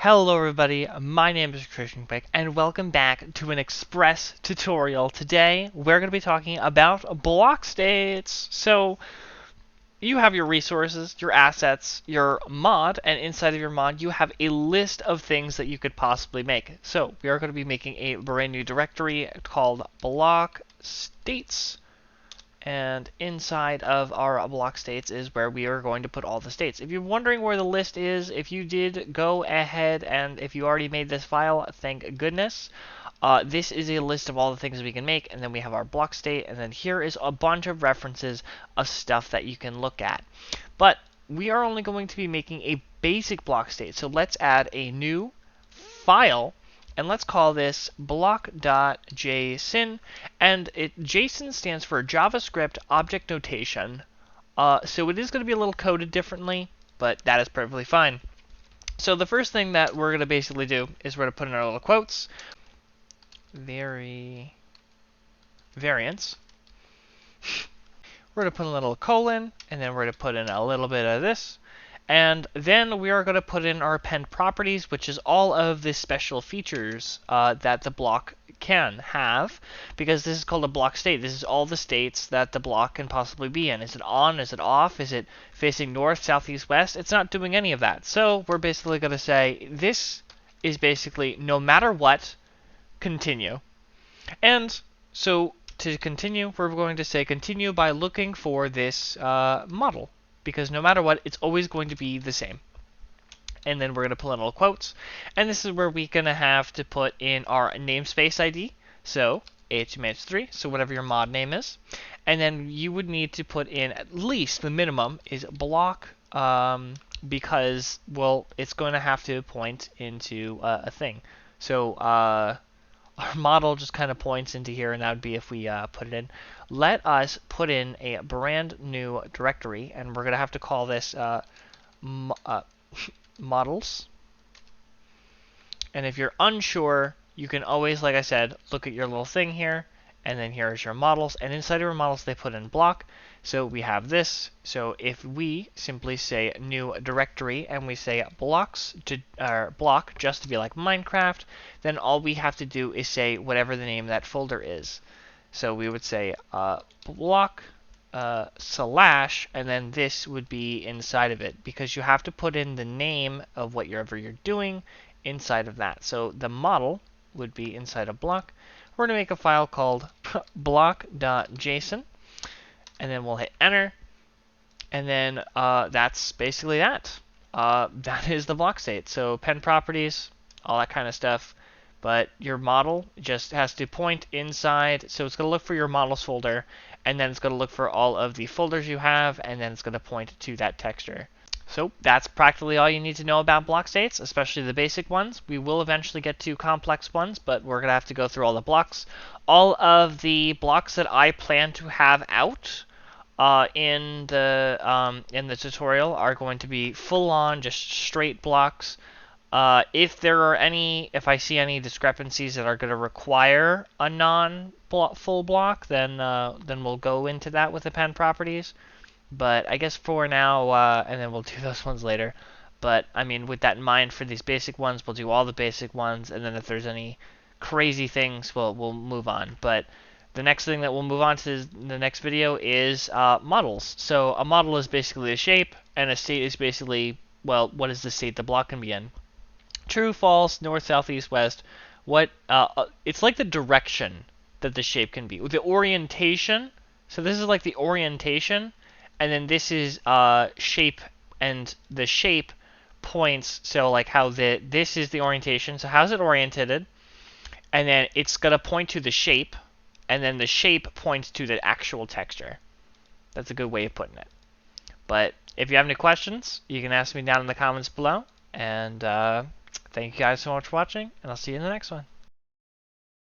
Hello everybody, my name is Christian Quick, and welcome back to an express tutorial. Today, we're going to be talking about block states. So, you have your resources, your assets, your mod, and inside of your mod, you have a list of things that you could possibly make. So, we are going to be making a brand new directory called block states. And inside of our block states is where we are going to put all the states. If you're wondering where the list is, if you did go ahead and if you already made this file, thank goodness. This is a list of all the things we can make, and then we have our block state, and then here is a bunch of references of stuff that you can look at. But we are only going to be making a basic block state, so let's add a new file. And let's call this block.json, and JSON stands for JavaScript Object Notation. So it is going to be a little coded differently, but that is perfectly fine. So the first thing that we're going to basically do is we're going to put in our little quotes, variants. We're going to put a little colon, and then we're going to put in a little bit of this. And then we are going to put in our append properties, which is all of the special features that the block can have, because this is called a block state. This is all the states that the block can possibly be in. Is it on? Is it off? Is it facing north, south, east, west? It's not doing any of that. So we're basically going to say this is basically no matter what, continue. And so to continue, we're going to say continue by looking for this model. Because no matter what, it's always going to be the same. And then we're going to put in little quotes. And this is where we're going to have to put in our namespace ID. So HTML3, so whatever your mod name is. And then you would need to put in at least the minimum is block, because, well, it's going to have to point into a thing. So our model just kind of points into here, and that would be if we put it in. Let us put in a brand new directory, and we're going to have to call this models. And if you're unsure, you can always, like I said, look at your little thing here, and then here's your models. And inside of your models, they put in block. So we have this. So if we simply say new directory and we say blocks to block just to be like Minecraft, then all we have to do is say whatever the name of that folder is. So we would say block slash, and then this would be inside of it, because you have to put in the name of whatever you're doing inside of that. So the model would be inside of block. We're going to make a file called block.json, and then we'll hit enter, and then that's basically that. That is the block state. So append properties, all that kind of stuff. But your model just has to point inside. So it's going to look for your models folder, and then it's going to look for all of the folders you have, and then it's going to point to that texture. So that's practically all you need to know about block states, especially the basic ones. We will eventually get to complex ones, but we're going to have to go through all the blocks. All of the blocks that I plan to have out in the tutorial are going to be full-on, just straight blocks. If I see any discrepancies that are going to require a non-full block, then we'll go into that with append properties. But I guess for now, and then we'll do those ones later. But I mean, with that in mind, for these basic ones, we'll do all the basic ones, and then if there's any crazy things, we'll move on. But the next thing that we'll move on to the next video is models. So a model is basically a shape, and a state is basically, well, what is the state the block can be in? True, false, north, south, east, west. It's like the direction that the shape can be. The orientation. So this is like the orientation, and then this is shape, and the shape points. So like how this is the orientation. So how's it oriented? And then it's gonna point to the shape, and then the shape points to the actual texture. That's a good way of putting it. But if you have any questions, you can ask me down in the comments below. And thank you guys so much for watching, and I'll see you in the next one.